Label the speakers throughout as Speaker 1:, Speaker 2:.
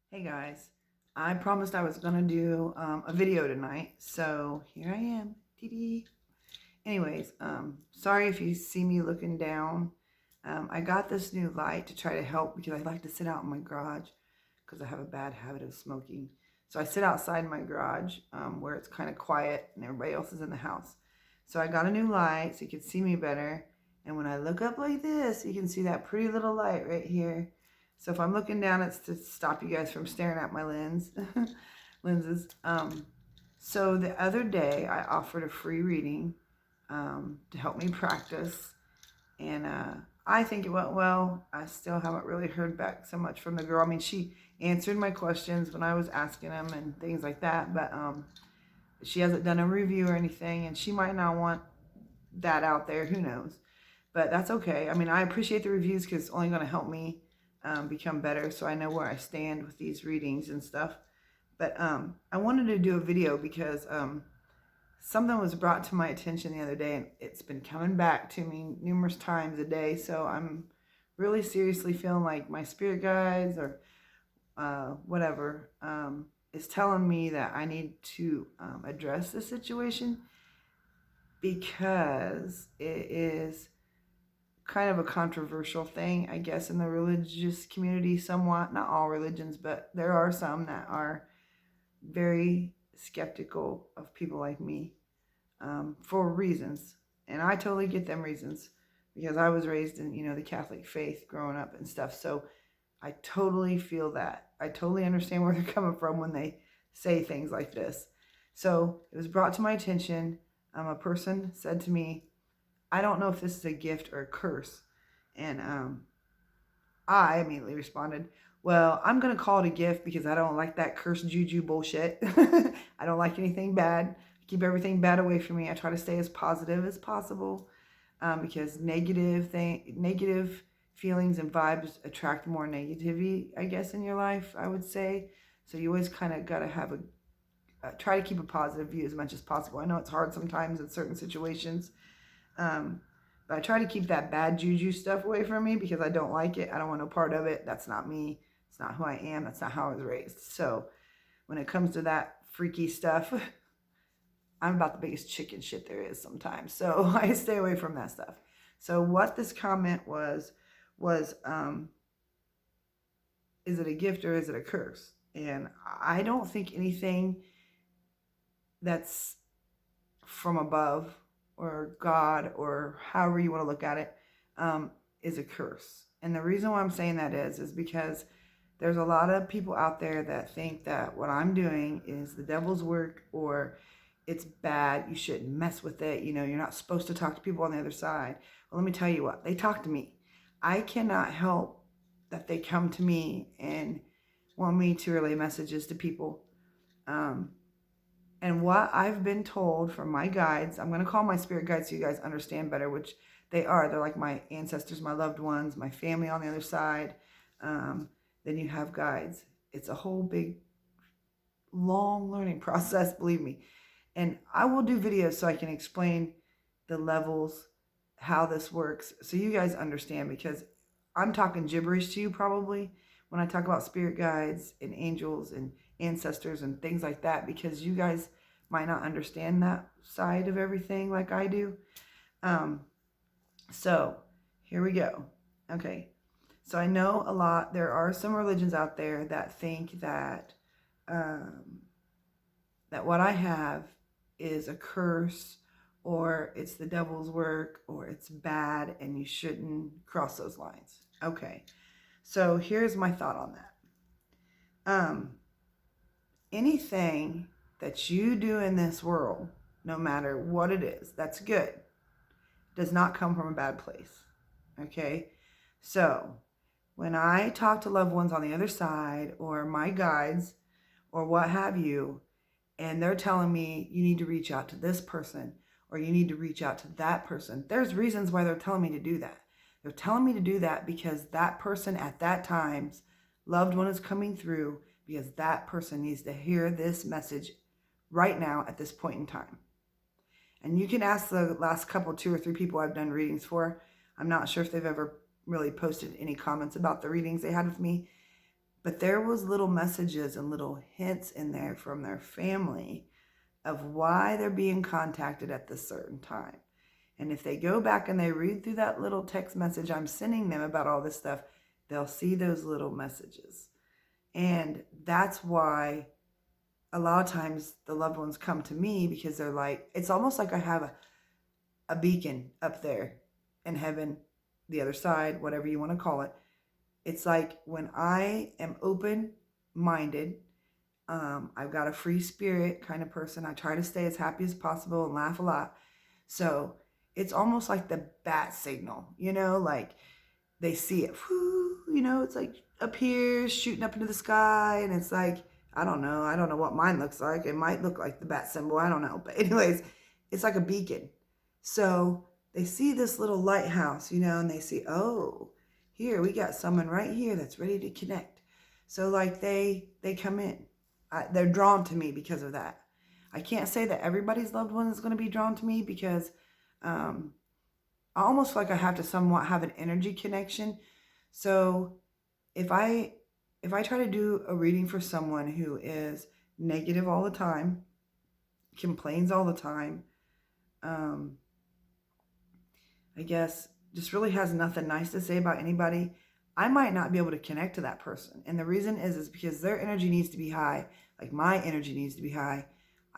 Speaker 1: Hey guys, I promised I was gonna do a video tonight, so here I am. Dee. Anyways, sorry if you see me looking down. I got this new light to try to help because I like to sit out in my garage because I have a bad habit of smoking. So I sit outside in my garage where it's kind of quiet and everybody else is in the house. So I got a new light so you can see me better. And when I look up like this, you can see that pretty little light right here. So if I'm looking down, it's to stop you guys from staring at my lenses. So the other day, I offered a free reading to help me practice, and I think it went well. I still haven't really heard back so much from the girl. I mean, she answered my questions when I was asking them and things like that, but she hasn't done a review or anything, and she might not want that out there. Who knows? But that's okay. I mean, I appreciate the reviews because it's only going to help me become better, so I know where I stand with these readings and stuff. But I wanted to do a video because something was brought to my attention the other day, and it's been coming back to me numerous times a day. So I'm really seriously feeling like my spirit guides or whatever is telling me that I need to address the situation because it is kind of a controversial thing, I guess, in the religious community somewhat. Not all religions, but there are some that are very skeptical of people like me for reasons. And I totally get them reasons because I was raised in, the Catholic faith growing up and stuff. So I totally feel that. I totally understand where they're coming from when they say things like this. So it was brought to my attention. A person said to me, I don't know if this is a gift or a curse. And I immediately responded, well, I'm going to call it a gift because I don't like that cursed juju bullshit. I don't like anything bad. I keep everything bad away from me. I try to stay as positive as possible because negative feelings and vibes attract more negativity, I guess, in your life, I would say. So you always kind of got to have try to keep a positive view as much as possible. I know it's hard sometimes in certain situations. But I try to keep that bad juju stuff away from me because I don't like it. I don't want no part of it. That's not me. It's not who I am. That's not how I was raised. So when it comes to that freaky stuff, I'm about the biggest chicken shit there is sometimes. So I stay away from that stuff. So what this comment was, is it a gift or is it a curse? And I don't think anything that's from above or God or however you want to look at it is a curse. And the reason why I'm saying that is because there's a lot of people out there that think that what I'm doing is the devil's work or it's bad. You shouldn't mess with it. You're not supposed to talk to people on the other side. Well, let me tell you what, they talk to me. I cannot help that they come to me and want me to relay messages to people. And what I've been told from my guides, I'm going to call my spirit guides so you guys understand better, which they are. They're like my ancestors, my loved ones, my family on the other side. Then you have guides. It's a whole big, long learning process, believe me. And I will do videos so I can explain the levels, how this works, so you guys understand, because I'm talking gibberish to you probably when I talk about spirit guides and angels and ancestors and things like that, because you guys might not understand that side of everything like I do. So here we go. Okay. So I know there are some religions out there that think that that what I have is a curse or it's the devil's work or it's bad and you shouldn't cross those lines. Okay. So here's my thought on that. Anything that you do in this world, no matter what it is, that's good, does not come from a bad place. Okay? So when I talk to loved ones on the other side or my guides or what have you, and they're telling me you need to reach out to this person or you need to reach out to that person, there's reasons why they're telling me to do that. They're telling me to do that because that person at that time's loved one is coming through, because that person needs to hear this message right now at this point in time. And you can ask the last couple, 2 or 3 people I've done readings for. I'm not sure if they've ever really posted any comments about the readings they had with me. But there was little messages and little hints in there from their family of why they're being contacted at this certain time. And if they go back and they read through that little text message I'm sending them about all this stuff, they'll see those little messages. And that's why a lot of times the loved ones come to me, because they're like, it's almost like I have a beacon up there in heaven, the other side, whatever you want to call it. It's like when I am open-minded, I've got a free spirit kind of person. I try to stay as happy as possible and laugh a lot. So it's almost like the bat signal, like they see it, whoo, it's like appears shooting up into the sky. And it's like, I don't know what mine looks like. It might look like the bat symbol. I don't know. But anyways, it's like a beacon. So they see this little lighthouse, and they see, oh, here, we got someone right here that's ready to connect. So like they come in. They're drawn to me because of that. I can't say that everybody's loved one is going to be drawn to me, because I almost feel like I have to somewhat have an energy connection. So if I try to do a reading for someone who is negative all the time, complains all the time, I guess just really has nothing nice to say about anybody, I might not be able to connect to that person. And the reason is because their energy needs to be high, like my energy needs to be high.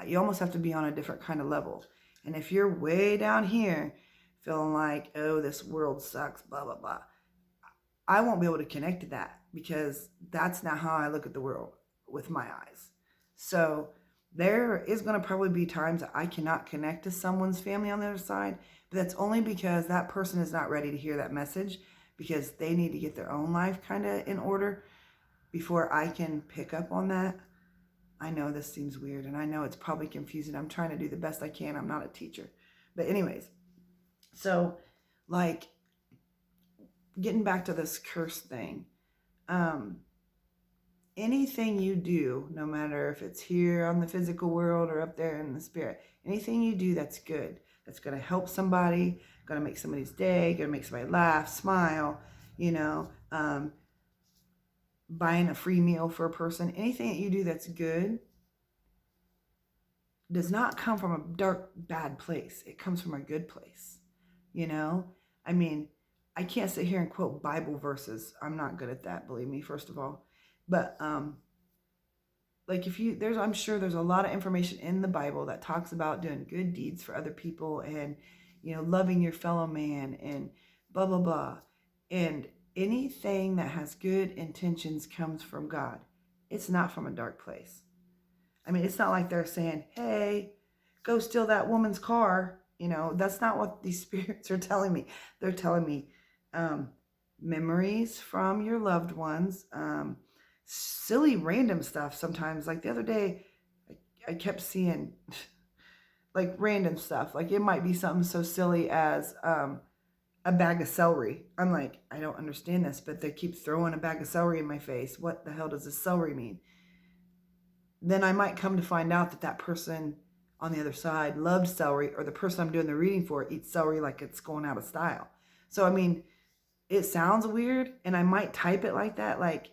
Speaker 1: You almost have to be on a different kind of level. And if you're way down here feeling like, oh, this world sucks, blah, blah, blah, I won't be able to connect to that, because that's not how I look at the world with my eyes. So there is going to probably be times that I cannot connect to someone's family on the other side, but that's only because that person is not ready to hear that message, because they need to get their own life kind of in order before I can pick up on that. I know this seems weird, and I know it's probably confusing. I'm trying to do the best I can. I'm not a teacher. But anyways, so like getting back to this curse thing, anything you do, no matter if it's here on the physical world or up there in the spirit, anything you do that's good, that's going to help somebody, going to make somebody's day, going to make somebody laugh, smile, buying a free meal for a person, anything that you do that's good does not come from a dark, bad place. It comes from a good place. I mean, I can't sit here and quote Bible verses. I'm not good at that, believe me, first of all. But like I'm sure there's a lot of information in the Bible that talks about doing good deeds for other people, and loving your fellow man, and blah blah blah. And anything that has good intentions comes from God. It's not from a dark place. I mean, it's not like they're saying, hey, go steal that woman's car. That's not what these spirits are telling me. They're telling me memories from your loved ones, silly random stuff sometimes. Like the other day, I kept seeing like random stuff. Like it might be something so silly as a bag of celery. I'm like, I don't understand this, but they keep throwing a bag of celery in my face. What the hell does this celery mean? Then I might come to find out that person on the other side loved celery, or the person I'm doing the reading for eats celery like it's going out of style. So, I mean, it sounds weird, and I might type it like that. Like,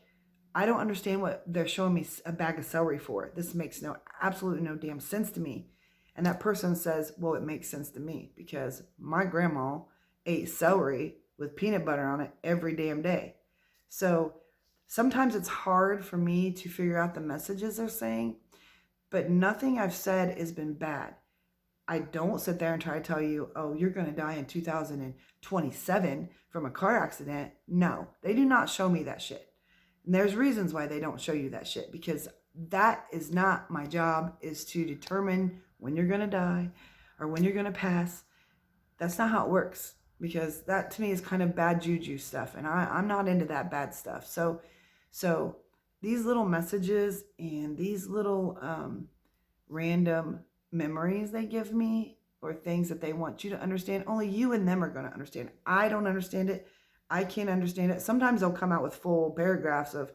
Speaker 1: I don't understand what they're showing me a bag of celery for. This makes absolutely no damn sense to me. And that person says, well, it makes sense to me because my grandma ate celery with peanut butter on it every damn day. So sometimes it's hard for me to figure out the messages they're saying, but nothing I've said has been bad. I don't sit there and try to tell you, oh, you're going to die in 2027 from a car accident. No, they do not show me that shit. And there's reasons why they don't show you that shit, because that is not my job, is to determine when you're going to die or when you're going to pass. That's not how it works, because that to me is kind of bad juju stuff, and I'm not into that bad stuff. So these little messages and these little random memories they give me, or things that they want you to understand, only you and them are going to understand. I don't understand it. I can't understand it. Sometimes they'll come out with full paragraphs of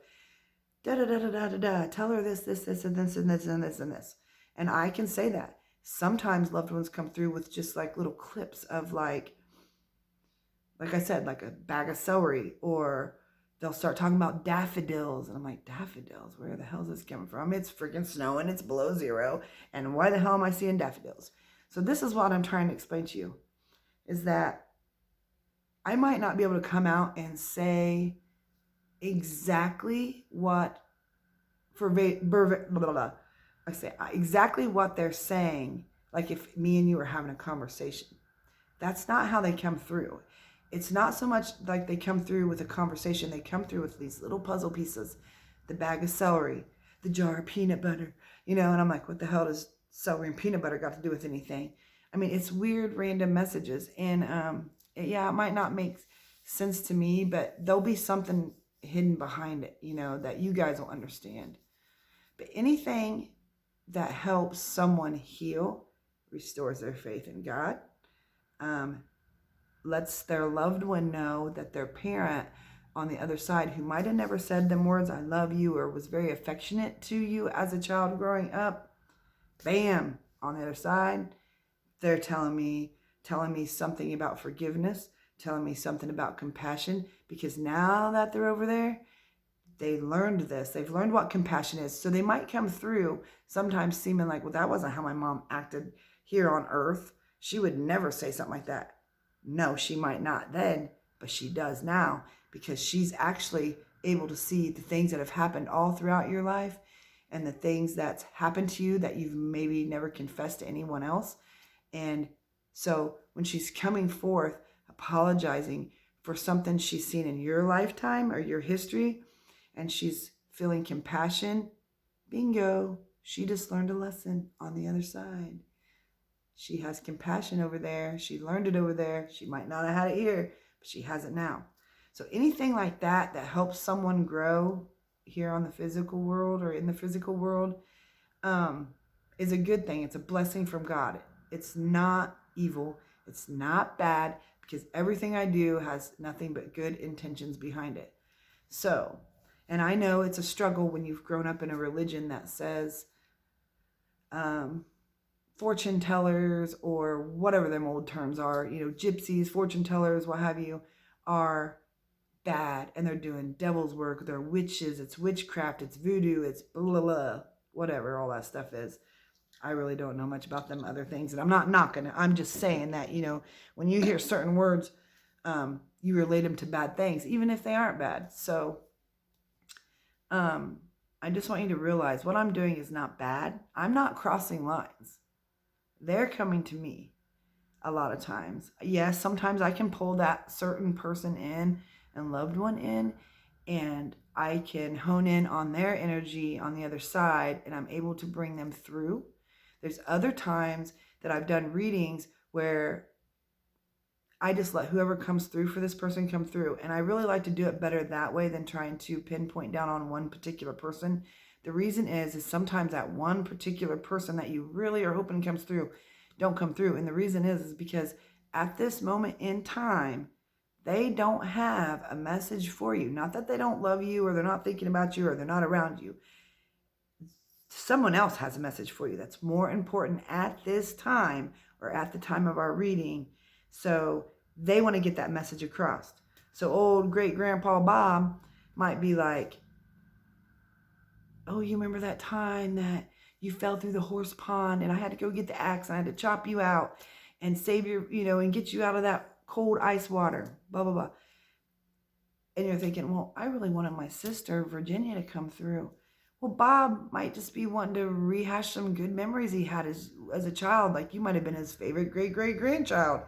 Speaker 1: da da da da da da da. Tell her this, this, this, and this, and this, and this, and this. And I can say that. Sometimes loved ones come through with just like little clips of like I said, like a bag of celery, or they'll start talking about daffodils. And I'm like, daffodils? Where the hell is this coming from? It's freaking snowing. It's below zero. And why the hell am I seeing daffodils? So this is what I'm trying to explain to you, is that I might not be able to come out and say exactly what I say exactly what they're saying, like if me and you were having a conversation. That's not how they come through. It's not so much like they come through with a conversation. They come through with these little puzzle pieces, the bag of celery, the jar of peanut butter, and I'm like, what the hell does celery and peanut butter got to do with anything? I mean, it's weird, random messages. And it might not make sense to me, but there'll be something hidden behind it, that you guys will understand. But anything that helps someone heal, restores their faith in God, lets their loved one know that their parent on the other side, who might have never said them words, I love you, or was very affectionate to you as a child growing up, bam, on the other side, they're telling me something about forgiveness, telling me something about compassion, because now that they're over there, they learned this. They've learned what compassion is. So they might come through sometimes seeming like, well, that wasn't how my mom acted here on earth. She would never say something like that. No, she might not then, but she does now, because she's actually able to see the things that have happened all throughout your life, and the things that's happened to you that you've maybe never confessed to anyone else. And so when she's coming forth, apologizing for something she's seen in your lifetime or your history, and she's feeling compassion, bingo, she just learned a lesson on the other side. She has compassion over there. She learned it over there. She might not have had it here, but she has it now. So anything like that helps someone grow here on the physical world or in the physical world is a good thing. It's a blessing from God. It's not evil. It's not bad, because everything I do has nothing but good intentions behind it. So, and I know it's a struggle when you've grown up in a religion that says fortune tellers, or whatever them old terms are, gypsies, fortune tellers, what have you, are bad, and they're doing devil's work, they're witches, it's witchcraft, it's voodoo, it's blah, blah, blah, whatever all that stuff is. I really don't know much about them other things, and I'm not knocking it. I'm just saying that, when you hear certain words, you relate them to bad things, even if they aren't bad. So I just want you to realize what I'm doing is not bad. I'm not crossing lines. They're coming to me a lot of times. Yes, sometimes I can pull that certain person in and loved one in, and I can hone in on their energy on the other side, and I'm able to bring them through. There's other times that I've done readings where I just let whoever comes through for this person come through. And I really like to do it better that way than trying to pinpoint down on one particular person. The reason is sometimes that one particular person that you really are hoping comes through don't come through. And the reason is because at this moment in time, they don't have a message for you. Not that they don't love you, or they're not thinking about you, or they're not around you. Someone else has a message for you that's more important at this time, or at the time of our reading. So they want to get that message across. So old great grandpa Bob might be like, oh, you remember that time that you fell through the horse pond and I had to go get the axe and I had to chop you out and save your, and get you out of that cold ice water, blah, blah, blah. And you're thinking, well, I really wanted my sister, Virginia, to come through. Well, Bob might just be wanting to rehash some good memories he had as a child. Like you might have been his favorite great-great-grandchild,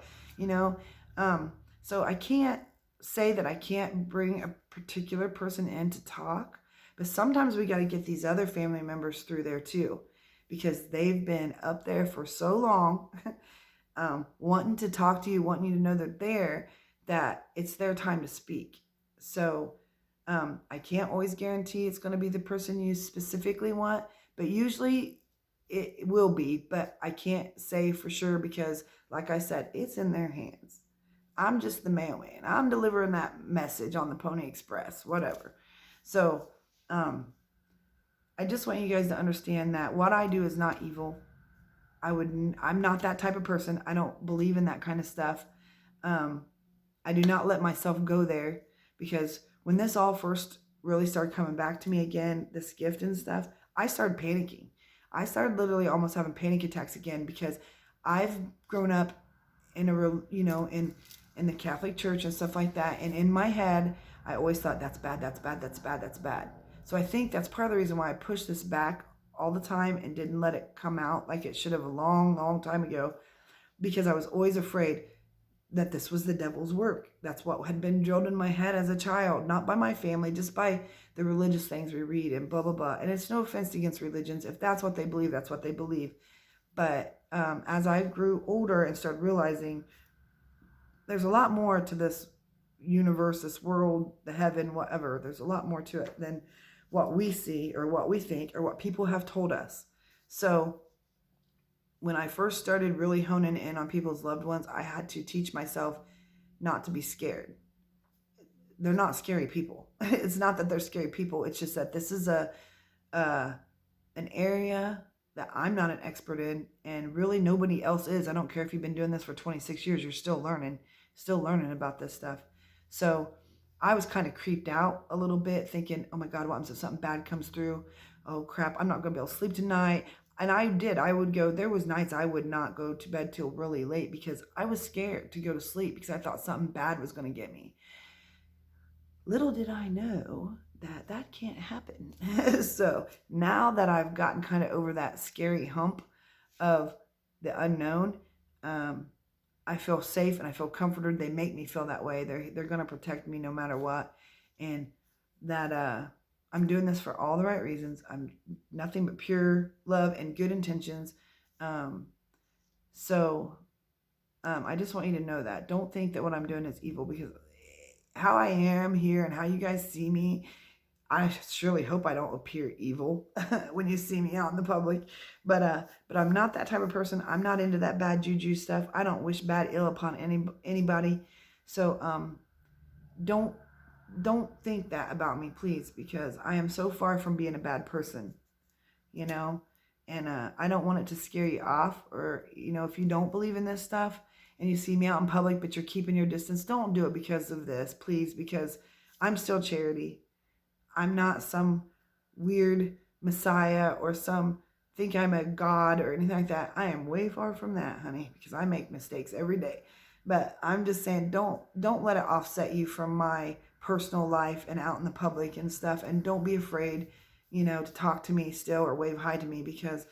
Speaker 1: So I can't say that I can't bring a particular person in to talk, but sometimes we got to get these other family members through there too, because they've been up there for so long, wanting to talk to you, wanting you to know they're there, that it's their time to speak. So I can't always guarantee it's going to be the person you specifically want, but usually it will be, but I can't say for sure because, like I said, it's in their hands. I'm just the mailman. I'm delivering that message on the Pony Express, whatever. So I just want you guys to understand that what I do is not evil. I'm not that type of person. I don't believe in that kind of stuff. I do not let myself go there, because when this all first really started coming back to me again, this gift and stuff, I started panicking. I started literally almost having panic attacks again because I've grown up in a real, in the Catholic Church and stuff like that. And in my head, I always thought that's bad, that's bad, that's bad, that's bad. So I think that's part of the reason why I pushed this back all the time and didn't let it come out like it should have a long, long time ago, because I was always afraid that this was the devil's work. That's what had been drilled in my head as a child, not by my family, just by the religious things we read and blah, blah, blah. And it's no offense against religions. If that's what they believe, that's what they believe. But as I grew older and started realizing there's a lot more to this universe, this world, the heaven, whatever, there's a lot more to it than what we see or what we think or what people have told us. So when I first started really honing in on people's loved ones, I had to teach myself not to be scared. They're not scary people. It's not that they're scary people. It's just that this is an area that I'm not an expert in, and really nobody else is. I don't care if you've been doing this for 26 years, you're still learning about this stuff. So I was kind of creeped out a little bit, thinking, oh my God, what happens if something bad comes through? Oh crap, I'm not going to be able to sleep tonight. And there was nights I would not go to bed till really late because I was scared to go to sleep because I thought something bad was going to get me. Little did I know that can't happen. So now that I've gotten kind of over that scary hump of the unknown, I feel safe and I feel comforted. They make me feel that way. They're going to protect me no matter what. And that I'm doing this for all the right reasons. I'm nothing but pure love and good intentions. So I just want you to know that. Don't think that what I'm doing is evil, because how I am here and how you guys see me, I surely hope I don't appear evil when you see me out in the public. But I'm not that type of person. I'm not into that bad juju stuff. I don't wish bad ill upon anybody. So don't think that about me, please, because I am so far from being a bad person, and I don't want it to scare you off, or if you don't believe in this stuff and you see me out in public but you're keeping your distance, don't do it because of this, please, because I'm still Charity. I'm not some weird messiah or think I'm a god or anything like that. I am way far from that, honey, because I make mistakes every day. But I'm just saying, don't let it offset you from my personal life and out in the public and stuff. And don't be afraid, to talk to me still or wave hi to me, because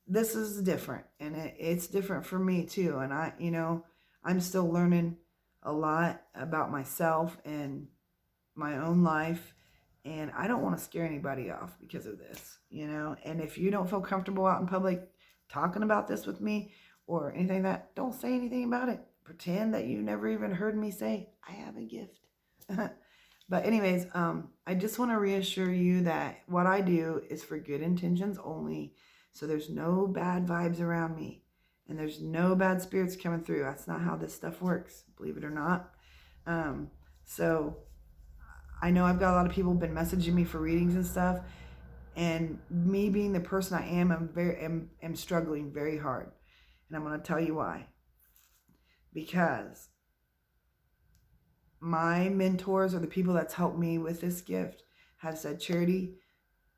Speaker 1: this is different, and it's different for me too. And I'm still learning a lot about myself and my own life. And I don't want to scare anybody off because of this, And if you don't feel comfortable out in public talking about this with me or anything like that, don't say anything about it. Pretend that you never even heard me say, I have a gift. But anyways, I just want to reassure you that what I do is for good intentions only. So there's no bad vibes around me. And there's no bad spirits coming through. That's not how this stuff works, believe it or not. So I know I've got a lot of people been messaging me for readings and stuff, and me being the person I am, I'm struggling very hard, and I'm going to tell you why. Because my mentors, or the people that's helped me with this gift, have said, Charity,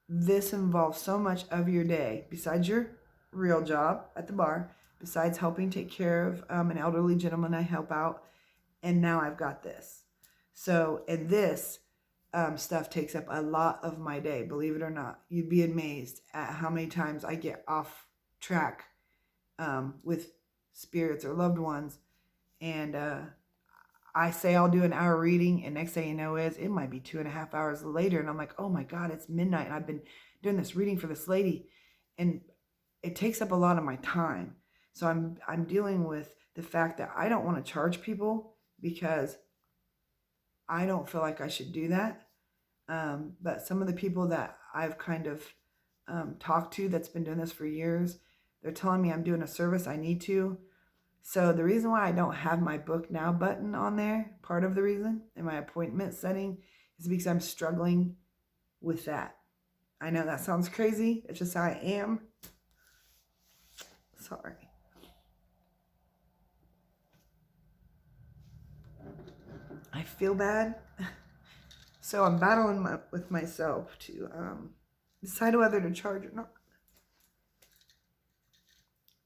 Speaker 1: this involves so much of your day besides your real job at the bar, besides helping take care of an elderly gentleman I help out, and now I've got this. So, and this stuff takes up a lot of my day, believe it or not. You'd be amazed at how many times I get off track with spirits or loved ones. And I say I'll do an hour reading, and next thing you know it might be 2.5 hours later. And I'm like, oh my God, it's midnight. And I've been doing this reading for this lady. And it takes up a lot of my time. So I'm dealing with the fact that I don't want to charge people, because I don't feel like I should do that. But some of the people that I've kind of talked to that's been doing this for years, they're telling me I'm doing a service I need to. So the reason why I don't have my book now button on there, part of the reason in my appointment setting, is because I'm struggling with that. I know that sounds crazy. It's just how I am. Sorry. I feel bad So I'm battling with myself to decide whether to charge or not.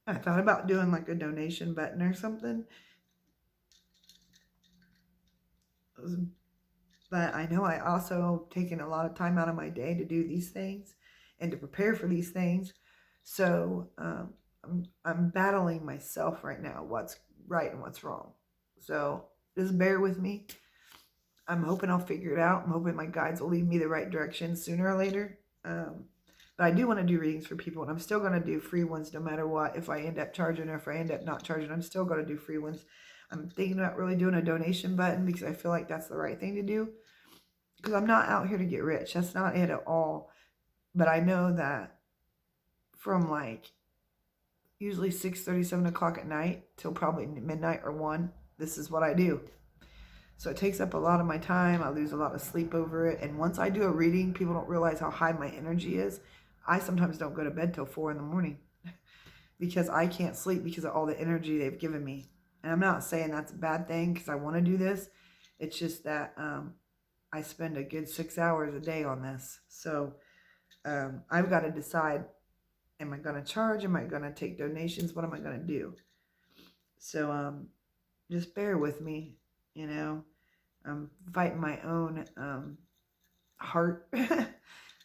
Speaker 1: I thought about doing like a donation button or something. But I know I also taken a lot of time out of my day to do these things and to prepare for these things. So I'm battling myself right now, what's right and what's wrong. So just bear with me. I'm hoping I'll figure it out. I'm hoping my guides will lead me the right direction sooner or later. But I do want to do readings for people, and I'm still going to do free ones no matter what. If I end up charging or if I end up not charging, I'm still going to do free ones. I'm thinking about really doing a donation button because I feel like that's the right thing to do. Because I'm not out here to get rich. That's not it at all. But I know that from like usually 6:30, 7 o'clock at night till probably midnight or 1, this is what I do. So it takes up a lot of my time. I lose a lot of sleep over it. And once I do a reading, people don't realize how high my energy is. I sometimes don't go to bed till 4 in the morning because I can't sleep because of all the energy they've given me. And I'm not saying that's a bad thing because I want to do this. It's just that I spend a good 6 hours a day on this. So I've got to decide, am I going to charge? Am I going to take donations? What am I going to do? So just bear with me, you know. I'm fighting my own heart.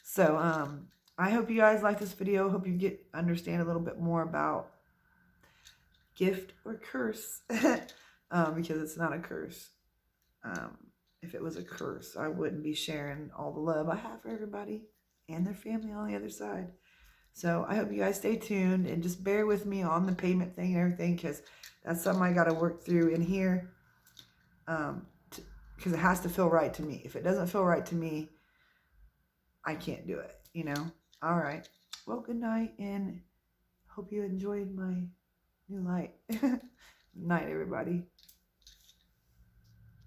Speaker 1: So I hope you guys like this video. Hope you understand a little bit more about gift or curse because it's not a curse. If it was a curse, I wouldn't be sharing all the love I have for everybody and their family on the other side. So I hope you guys stay tuned and just bear with me on the payment thing and everything because that's something I got to work through in here because it has to feel right to me. If it doesn't feel right to me, I can't do it, you know? All right. Well, good night, and hope you enjoyed my new light. Night, everybody.